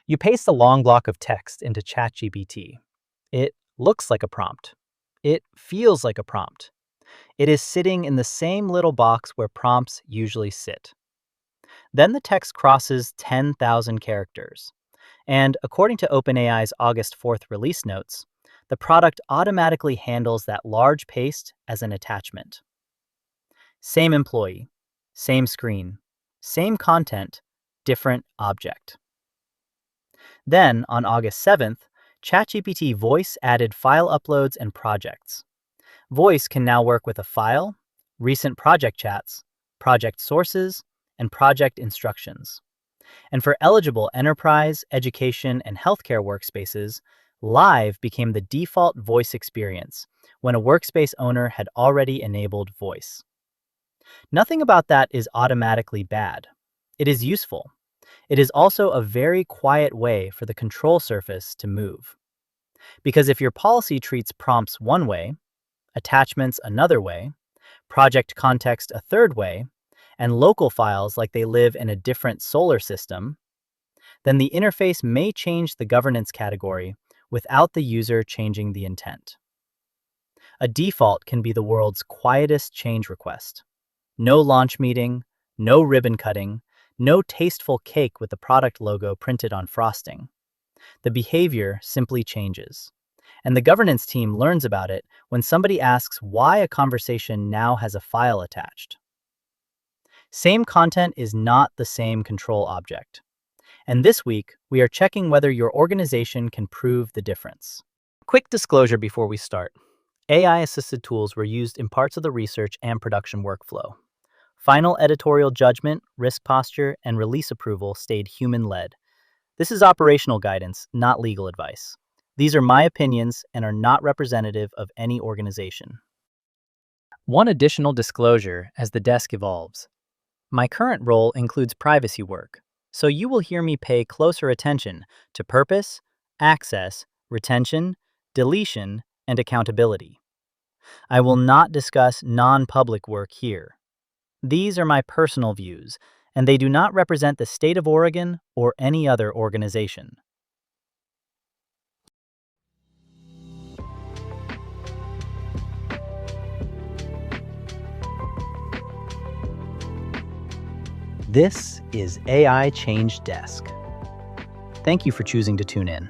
You paste a long block of text into ChatGPT. It looks like a prompt. It feels like a prompt. It is sitting in the same little box where prompts usually sit. Then the text crosses 10,000 characters. And according to OpenAI's August 4th release notes, the product automatically handles that large paste as an attachment. Same employee, same screen, same content, different object. Then, on August 7th, ChatGPT Voice added file uploads and projects. Voice can now work with a file, recent project chats, project sources, and project instructions. And for eligible enterprise, education, and healthcare workspaces, Live became the default voice experience when a workspace owner had already enabled voice. Nothing about that is automatically bad. It is useful. It is also a very quiet way for the control surface to move. Because if your policy treats prompts one way, attachments another way, project context a third way, and local files like they live in a different solar system, then the interface may change the governance category without the user changing the intent. A default can be the world's quietest change request. No launch meeting, no ribbon cutting, no tasteful cake with the product logo printed on frosting. The behavior simply changes. And the governance team learns about it when somebody asks why a conversation now has a file attached. Same content is not the same control object. And this week, we are checking whether your organization can prove the difference. Quick disclosure before we start. AI-assisted tools were used in parts of the research and production workflow. Final editorial judgment, risk posture, and release approval stayed human-led. This is operational guidance, not legal advice. These are my opinions and are not representative of any organization. One additional disclosure as the desk evolves. My current role includes privacy work, so you will hear me pay closer attention to purpose, access, retention, deletion, and accountability. I will not discuss non-public work here. These are my personal views, and they do not represent the state of Oregon or any other organization. This is AI Change Desk. Thank you for choosing to tune in.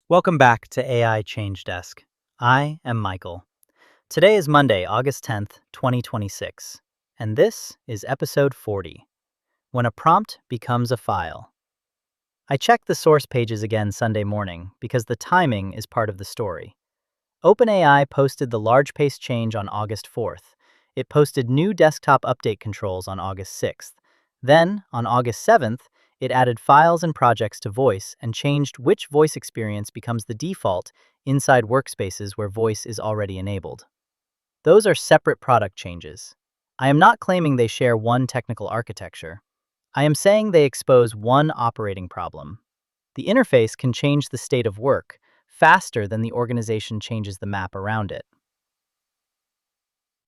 Welcome back to AI Change Desk. I am Michael. Today is Monday, August 10th, 2026, and this is episode 40, When a Prompt Becomes a File. I checked the source pages again Sunday morning because the timing is part of the story. OpenAI posted the large paste change on August 4th. It posted new desktop update controls on August 6th. Then, on August 7th, it added files and projects to Voice and changed which voice experience becomes the default inside workspaces where Voice is already enabled. Those are separate product changes. I am not claiming they share one technical architecture. I am saying they expose one operating problem. The interface can change the state of work faster than the organization changes the map around it.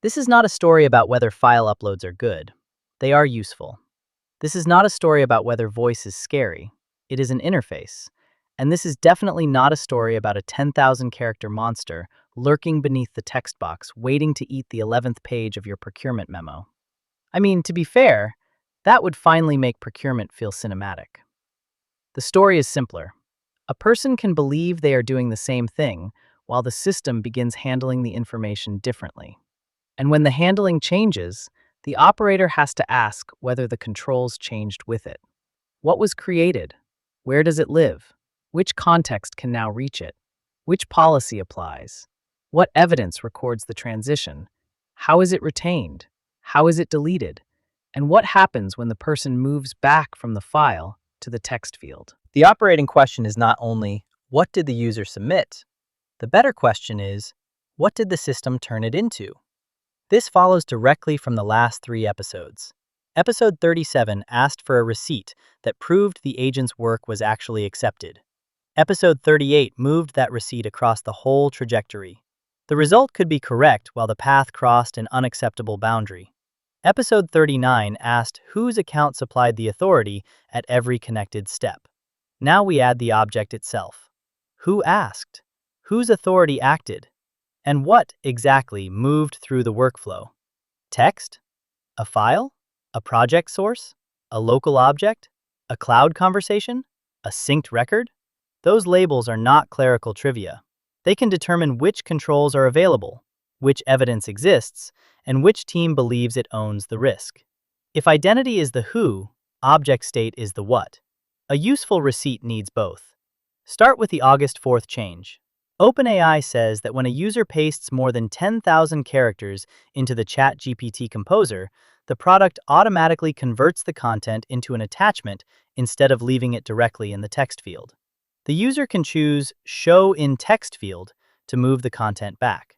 This is not a story about whether file uploads are good. They are useful. This is not a story about whether Voice is scary. It is an interface. And this is definitely not a story about a 10,000 character monster lurking beneath the text box waiting to eat the 11th page of your procurement memo. I mean, to be fair, that would finally make procurement feel cinematic. The story is simpler. A person can believe they are doing the same thing while the system begins handling the information differently. And when the handling changes, the operator has to ask whether the controls changed with it. What was created? Where does it live? Which context can now reach it? Which policy applies? What evidence records the transition? How is it retained? How is it deleted? And what happens when the person moves back from the file to the text field? The operating question is not only, what did the user submit? The better question is, what did the system turn it into? This follows directly from the last 3 episodes. Episode 37 asked for a receipt that proved the agent's work was actually accepted. Episode 38 moved that receipt across the whole trajectory. The result could be correct while the path crossed an unacceptable boundary. Episode 39 asked whose account supplied the authority at every connected step. Now we add the object itself. Who asked? Whose authority acted? And what exactly moved through the workflow? Text? A file? A project source? A local object? A cloud conversation? A synced record? Those labels are not clerical trivia. They can determine which controls are available, which evidence exists, and which team believes it owns the risk. If identity is the who, object state is the what. A useful receipt needs both. Start with the August 4th change. OpenAI says that when a user pastes more than 10,000 characters into the ChatGPT composer, the product automatically converts the content into an attachment instead of leaving it directly in the text field. The user can choose Show in Text field to move the content back.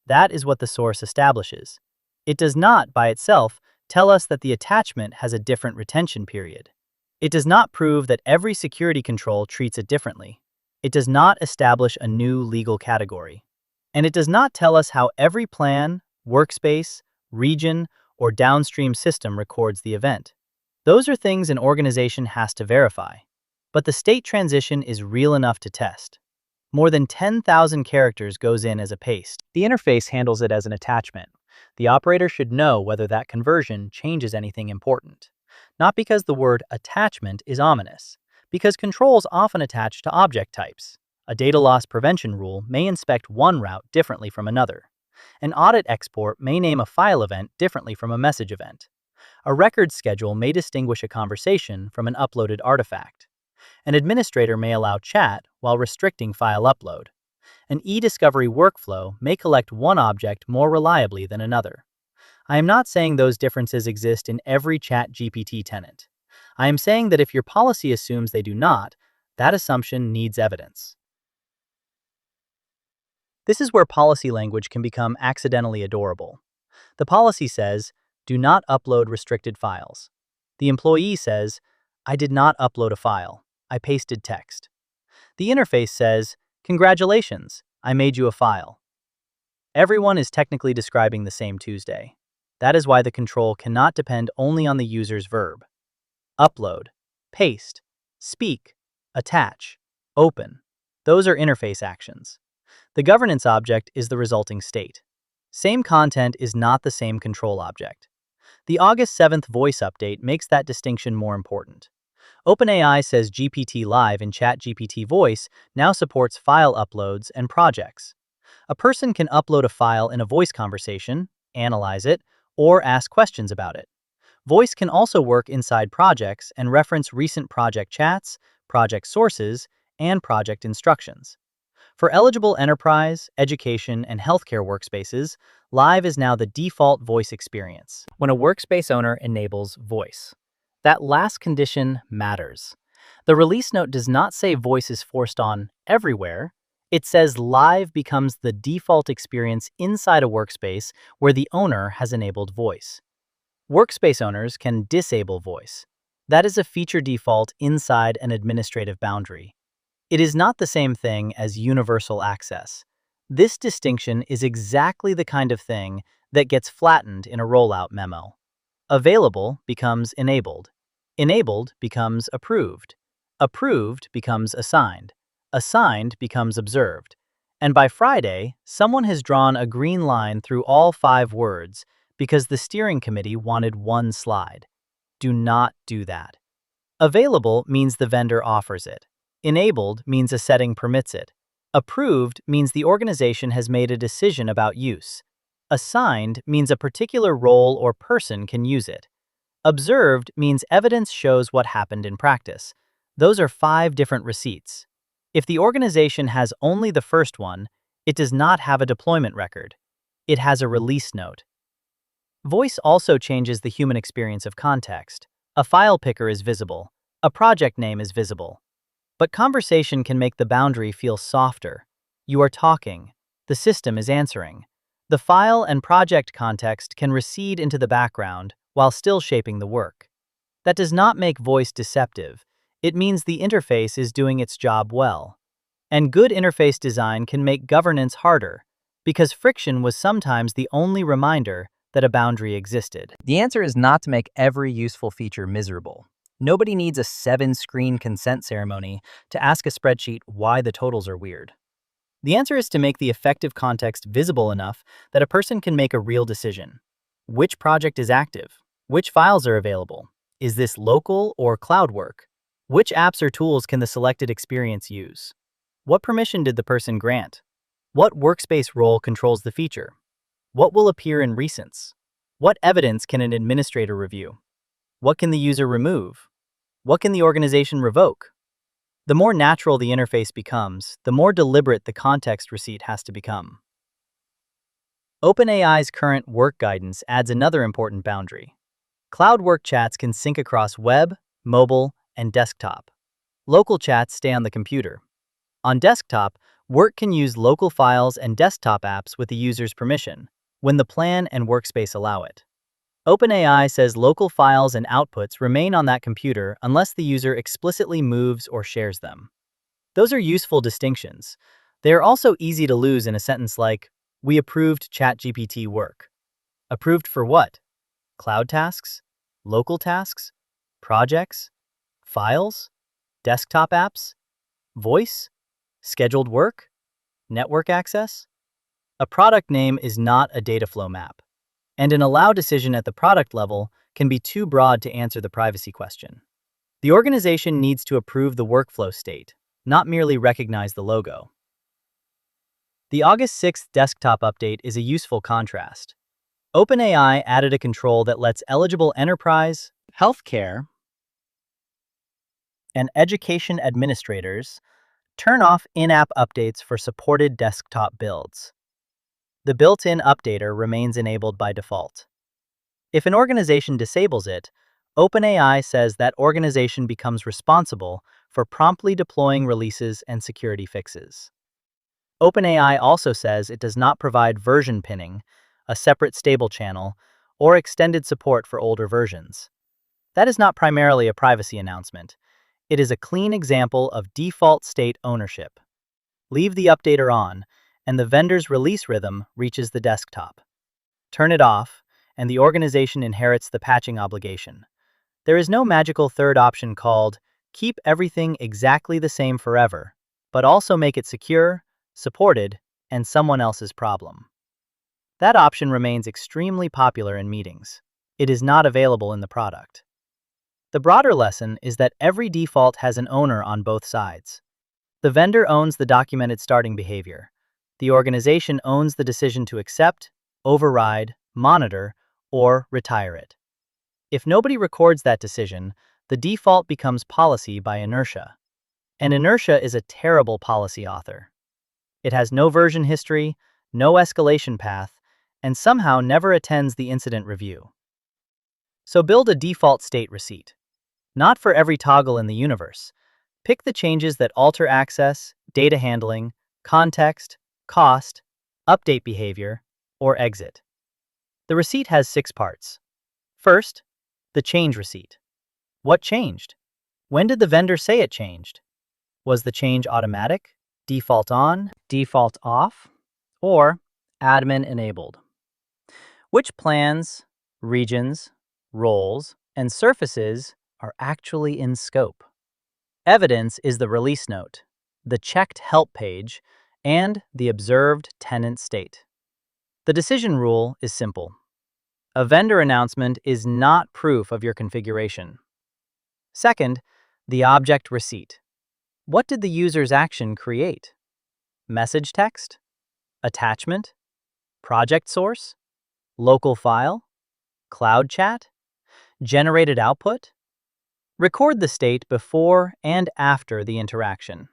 That is what the source establishes. It does not, by itself, tell us that the attachment has a different retention period. It does not prove that every security control treats it differently. It does not establish a new legal category. And it does not tell us how every plan, workspace, region, or downstream system records the event. Those are things an organization has to verify. But the state transition is real enough to test. More than 10,000 characters goes in as a paste. The interface handles it as an attachment. The operator should know whether that conversion changes anything important. Not because the word attachment is ominous, because controls often attach to object types. A data loss prevention rule may inspect one route differently from another. An audit export may name a file event differently from a message event. A record schedule may distinguish a conversation from an uploaded artifact. An administrator may allow chat while restricting file upload. An e-discovery workflow may collect one object more reliably than another. I am not saying those differences exist in every ChatGPT tenant. I am saying that if your policy assumes they do not, that assumption needs evidence. This is where policy language can become accidentally adorable. The policy says, do not upload restricted files. The employee says, I did not upload a file. I pasted text. The interface says, congratulations, I made you a file. Everyone is technically describing the same Tuesday. That is why the control cannot depend only on the user's verb. Upload, paste, speak, attach, open. Those are interface actions. The governance object is the resulting state. Same content is not the same control object. The August 7th voice update makes that distinction more important. OpenAI says GPT Live in ChatGPT Voice now supports file uploads and projects. A person can upload a file in a voice conversation, analyze it, or ask questions about it. Voice can also work inside projects and reference recent project chats, project sources, and project instructions. For eligible enterprise, education, and healthcare workspaces, Live is now the default voice experience. When a workspace owner enables voice, that last condition matters. The release note does not say voice is forced on everywhere. It says Live becomes the default experience inside a workspace where the owner has enabled voice. Workspace owners can disable voice. That is a feature default inside an administrative boundary. It is not the same thing as universal access. This distinction is exactly the kind of thing that gets flattened in a rollout memo. Available becomes enabled. Enabled becomes approved. Approved becomes assigned. Assigned becomes observed. And by Friday, someone has drawn a green line through all 5 words because the steering committee wanted one slide. Do not do that. Available means the vendor offers it. Enabled means a setting permits it. Approved means the organization has made a decision about use. Assigned means a particular role or person can use it. Observed means evidence shows what happened in practice. Those are 5 different receipts. If the organization has only the first one, it does not have a deployment record. It has a release note. Voice also changes the human experience of context. A file picker is visible. A project name is visible. But conversation can make the boundary feel softer. You are talking. The system is answering. The file and project context can recede into the background while still shaping the work. That does not make voice deceptive. It means the interface is doing its job well. And good interface design can make governance harder, because friction was sometimes the only reminder that a boundary existed. The answer is not to make every useful feature miserable. Nobody needs a 7-screen consent ceremony to ask a spreadsheet why the totals are weird. The answer is to make the effective context visible enough that a person can make a real decision. Which project is active? Which files are available? Is this local or cloud work? Which apps or tools can the selected experience use? What permission did the person grant? What workspace role controls the feature? What will appear in recents? What evidence can an administrator review? What can the user remove? What can the organization revoke? The more natural the interface becomes, the more deliberate the context receipt has to become. OpenAI's current work guidance adds another important boundary. Cloud work chats can sync across web, mobile, and desktop. Local chats stay on the computer. On desktop, work can use local files and desktop apps with the user's permission, when the plan and workspace allow it. OpenAI says local files and outputs remain on that computer unless the user explicitly moves or shares them. Those are useful distinctions. They are also easy to lose in a sentence like, "We approved ChatGPT work." Approved for what? Cloud tasks? Local tasks? Projects? Files? Desktop apps? Voice? Scheduled work? Network access? A product name is not a data flow map, and an allow decision at the product level can be too broad to answer the privacy question. The organization needs to approve the workflow state, not merely recognize the logo. The August 6th desktop update is a useful contrast. OpenAI added a control that lets eligible enterprise, healthcare, and education administrators turn off in-app updates for supported desktop builds. The built-in updater remains enabled by default. If an organization disables it, OpenAI says that organization becomes responsible for promptly deploying releases and security fixes. OpenAI also says it does not provide version pinning, a separate stable channel, or extended support for older versions. That is not primarily a privacy announcement. It is a clean example of default state ownership. Leave the updater on, and the vendor's release rhythm reaches the desktop. Turn it off, and the organization inherits the patching obligation. There is no magical third option called keep everything exactly the same forever, but also make it secure, supported, and someone else's problem. That option remains extremely popular in meetings. It is not available in the product. The broader lesson is that every default has an owner on both sides. The vendor owns the documented starting behavior. The organization owns the decision to accept, override, monitor, or retire it. If nobody records that decision, the default becomes policy by inertia. And inertia is a terrible policy author. It has no version history, no escalation path, and somehow never attends the incident review. So build a default state receipt. Not for every toggle in the universe. Pick the changes that alter access, data handling, context, cost, update behavior, or exit. The receipt has 6 parts. First, the change receipt. What changed? When did the vendor say it changed? Was the change automatic, default on, default off, or admin enabled? Which plans, regions, roles, and surfaces are actually in scope? Evidence is the release note, the checked help page, and the observed tenant state. The decision rule is simple. A vendor announcement is not proof of your configuration. Second, the object receipt. What did the user's action create? Message text? Attachment? Project source? Local file? Cloud chat? Generated output? Record the state before and after the interaction.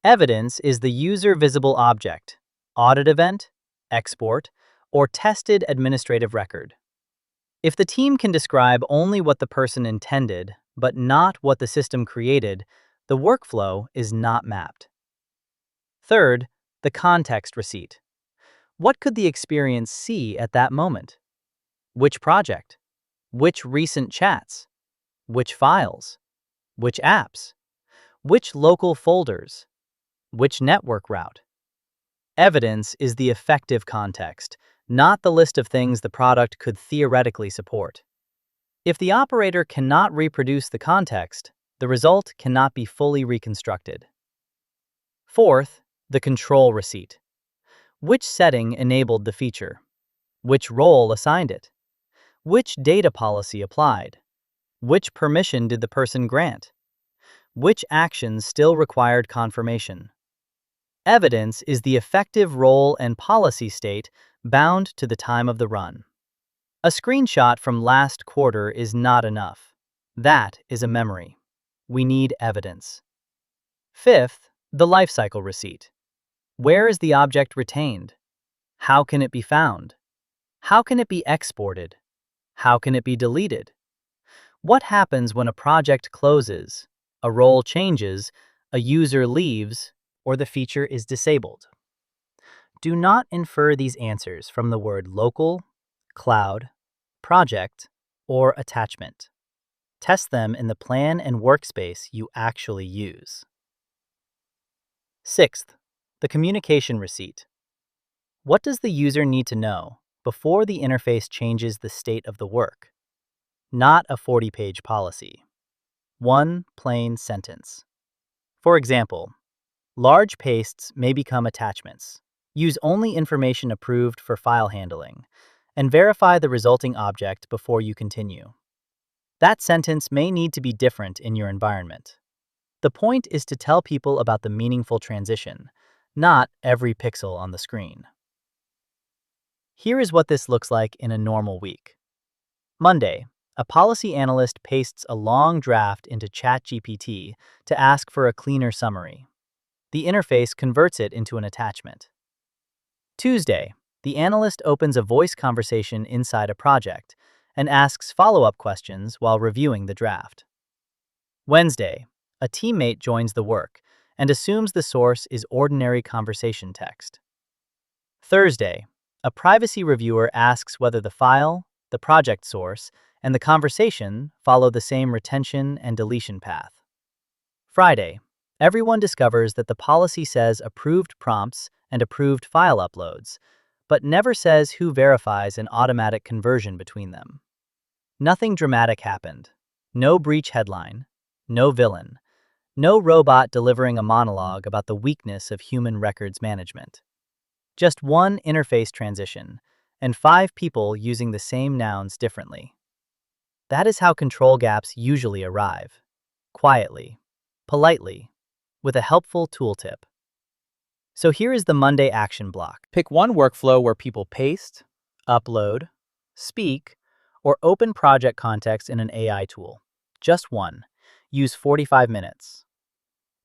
Evidence is the user-visible object, audit event, export, or tested administrative record. If the team can describe only what the person intended, but not what the system created, the workflow is not mapped. Third, the context receipt. What could the experience see at that moment? Which project? Which recent chats? Which files? Which apps? Which local folders? Which network route? Evidence is the effective context, not the list of things the product could theoretically support. If the operator cannot reproduce the context, the result cannot be fully reconstructed. Fourth, the control receipt. Which setting enabled the feature? Which role assigned it? Which data policy applied? Which permission did the person grant? Which actions still required confirmation? Evidence is the effective role and policy state bound to the time of the run. A screenshot from last quarter is not enough. That is a memory. We need evidence. Fifth, the lifecycle receipt. Where is the object retained? How can it be found? How can it be exported? How can it be deleted? What happens when a project closes, a role changes, a user leaves, or the feature is disabled? Do not infer these answers from the word local, cloud, project, or attachment. Test them in the plan and workspace you actually use. Sixth, the communication receipt. What does the user need to know before the interface changes the state of the work? Not a 40-page policy. One plain sentence. For example, large pastes may become attachments. Use only information approved for file handling, and verify the resulting object before you continue. That sentence may need to be different in your environment. The point is to tell people about the meaningful transition, not every pixel on the screen. Here is what this looks like in a normal week. Monday, a policy analyst pastes a long draft into ChatGPT to ask for a cleaner summary. The interface converts it into an attachment. Tuesday, the analyst opens a voice conversation inside a project and asks follow-up questions while reviewing the draft. Wednesday, a teammate joins the work and assumes the source is ordinary conversation text. Thursday, a privacy reviewer asks whether the file, the project source, and the conversation follow the same retention and deletion path. Friday, everyone discovers that the policy says approved prompts and approved file uploads, but never says who verifies an automatic conversion between them. Nothing dramatic happened. No breach headline, no villain, no robot delivering a monologue about the weakness of human records management. Just one interface transition, and 5 people using the same nouns differently. That is how control gaps usually arrive. Quietly, politely, with a helpful tooltip. So here is the Monday action block. Pick one workflow where people paste, upload, speak, or open project context in an AI tool. Just one. Use 45 minutes.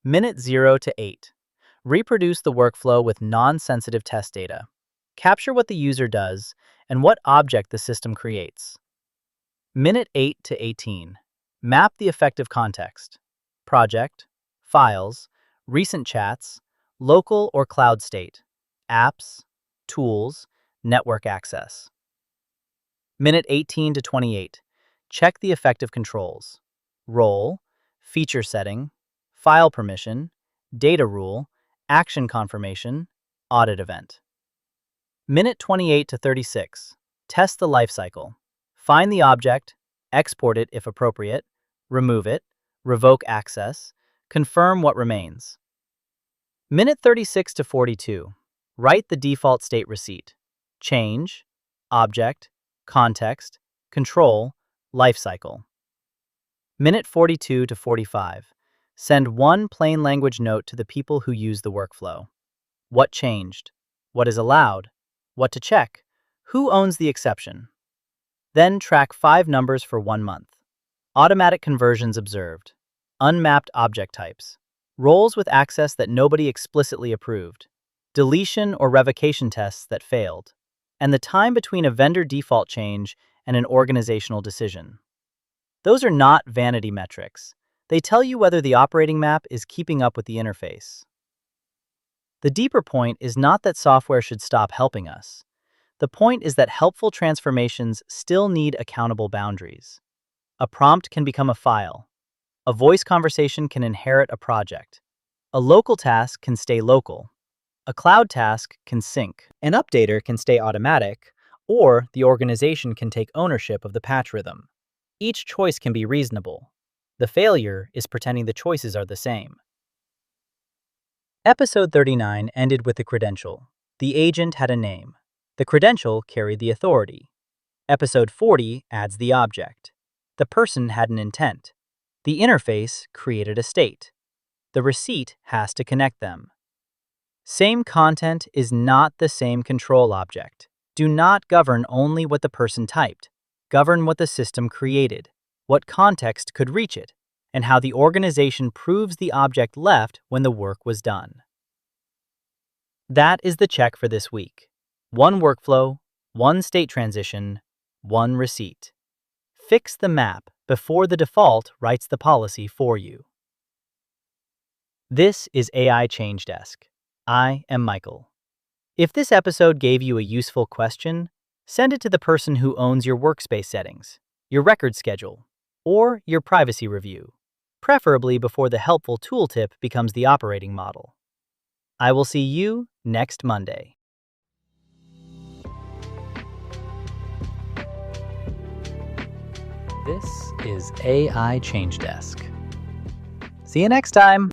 Minute 0 to 8. Reproduce the workflow with non-sensitive test data. Capture what the user does and what object the system creates. Minute 8 to 18. Map the effective context. Project, files, recent chats, local or cloud state, apps, tools, network access. Minute 18 to 28. Check the effective controls. Role, feature setting, file permission, data rule, action confirmation, audit event. Minute 28 to 36. Test the lifecycle. Find the object, export it if appropriate, remove it, revoke access, confirm what remains. Minute 36 to 42. Write the default state receipt. Change, object, context, control, lifecycle. Minute 42 to 45. Send one plain language note to the people who use the workflow. What changed? What is allowed? What to check? Who owns the exception? Then track 5 numbers for 1 month. Automatic conversions observed. Unmapped object types. Roles with access that nobody explicitly approved. Deletion or revocation tests that failed. And the time between a vendor default change and an organizational decision. Those are not vanity metrics. They tell you whether the operating map is keeping up with the interface. The deeper point is not that software should stop helping us. The point is that helpful transformations still need accountable boundaries. A prompt can become a file. A voice conversation can inherit a project. A local task can stay local. A cloud task can sync. An updater can stay automatic, or the organization can take ownership of the patch rhythm. each choice can be reasonable. The failure is pretending the choices are the same. Episode 39 ended with the credential. The agent had a name. The credential carried the authority. Episode 40 adds the object. The person had an intent. The interface created a state. The receipt has to connect them. Same content is not the same control object. Do not govern only what the person typed. Govern what the system created, what context could reach it, and how the organization proves the object left when the work was done. That is the check for this week. One workflow, one state transition, one receipt. Fix the map before the default writes the policy for you. This is AI Change Desk. I am Michael. If this episode gave you a useful question, send it to the person who owns your workspace settings, your record schedule, or your privacy review, preferably before the helpful tooltip becomes the operating model. I will see you next Monday. This is AI Change Desk. See you next time.